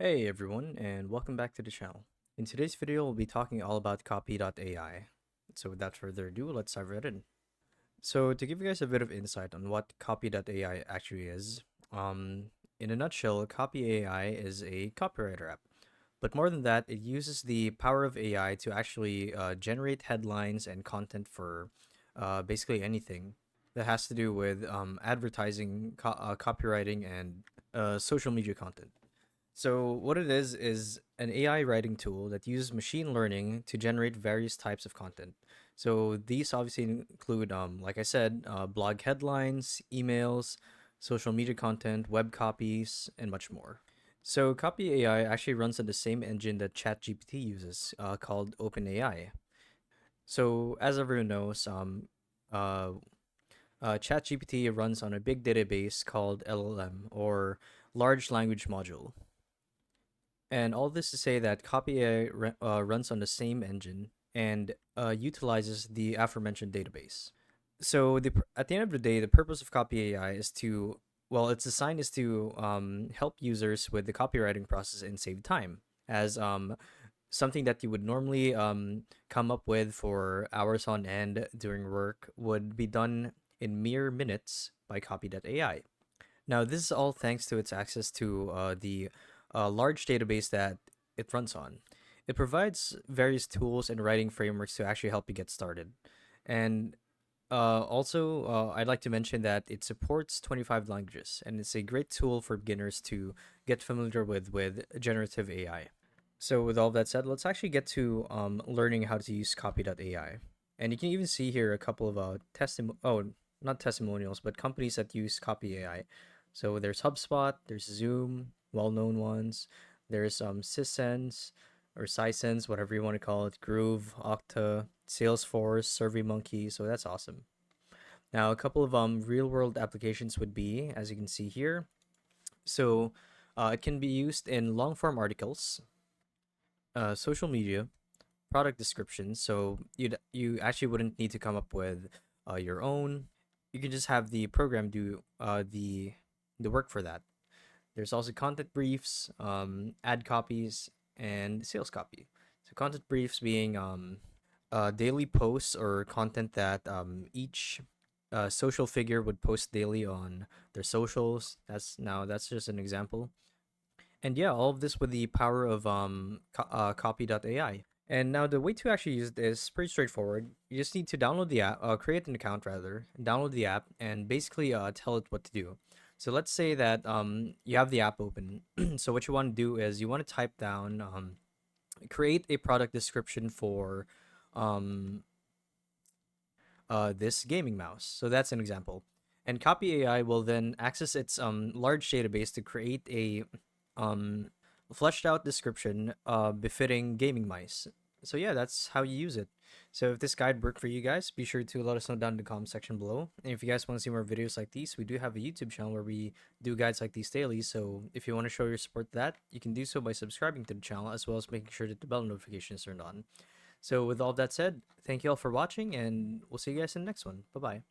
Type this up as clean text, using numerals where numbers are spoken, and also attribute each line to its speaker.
Speaker 1: Hey everyone, and welcome back to the channel. In today's video, we'll be talking all about Copy.AI. So without further ado, let's dive right in. So to give you guys a bit of insight on what Copy.AI actually is, in a nutshell, Copy.AI is a copywriter app. But more than that, it uses the power of AI to actually generate headlines and content for basically anything that has to do with advertising, copywriting, and social media content. So what it is an AI writing tool that uses machine learning to generate various types of content. So these obviously include, like I said, blog headlines, emails, social media content, web copies, and much more. So Copy AI actually runs on the same engine that ChatGPT uses, called OpenAI. So as everyone knows, uh, ChatGPT runs on a big database called LLM or large language module. And all this to say that Copy.AI runs on the same engine and utilizes the aforementioned database. So at the end of the day, the purpose of Copy.AI is to, well, its design is to help users with the copywriting process and save time, as something that you would normally come up with for hours on end during work would be done in mere minutes by Copy.AI. Now, this is all thanks to its access to the large database that it runs on. It provides various tools and writing frameworks to actually help you get started. And I'd like to mention that it supports 25 languages, and it's a great tool for beginners to get familiar with generative AI. So, with all that said, let's actually get to learning how to use Copy.ai. And you can even see here a couple of not testimonials, but companies that use Copy.ai. So there's HubSpot, there's Zoom, well-known ones. There's Sysense or Sisense, whatever you want to call it, Groove, Okta, Salesforce, SurveyMonkey. So that's awesome. Now, a couple of real-world applications would be, as you can see here. So it can be used in long-form articles, social media, product descriptions. So you actually wouldn't need to come up with your own. You can just have the program do the work for that. There's also content briefs, ad copies, and sales copy. So content briefs being daily posts or content that each social figure would post daily on their socials. That's just an example. And yeah, all of this with the power of copy.ai. And now the way to actually use it is pretty straightforward. You just need to download the app, create an account rather, download the app, and basically tell it what to do. So let's say that you have the app open. So what you want to do is you want to type down, create a product description for um, this gaming mouse. So that's an example. And Copy AI will then access its large database to create a um, fleshed out description befitting gaming mice. So yeah, that's how you use it. So if this guide worked for you guys, be sure to let us know down in the comment section below. And if you guys want to see more videos like these, we do have a YouTube channel where we do guides like these daily. So if you want to show your support to that, you can do so by subscribing to the channel as well as making sure that the bell notification is turned on. So with all that said, thank you all for watching, and we'll see you guys in the next one. Bye bye.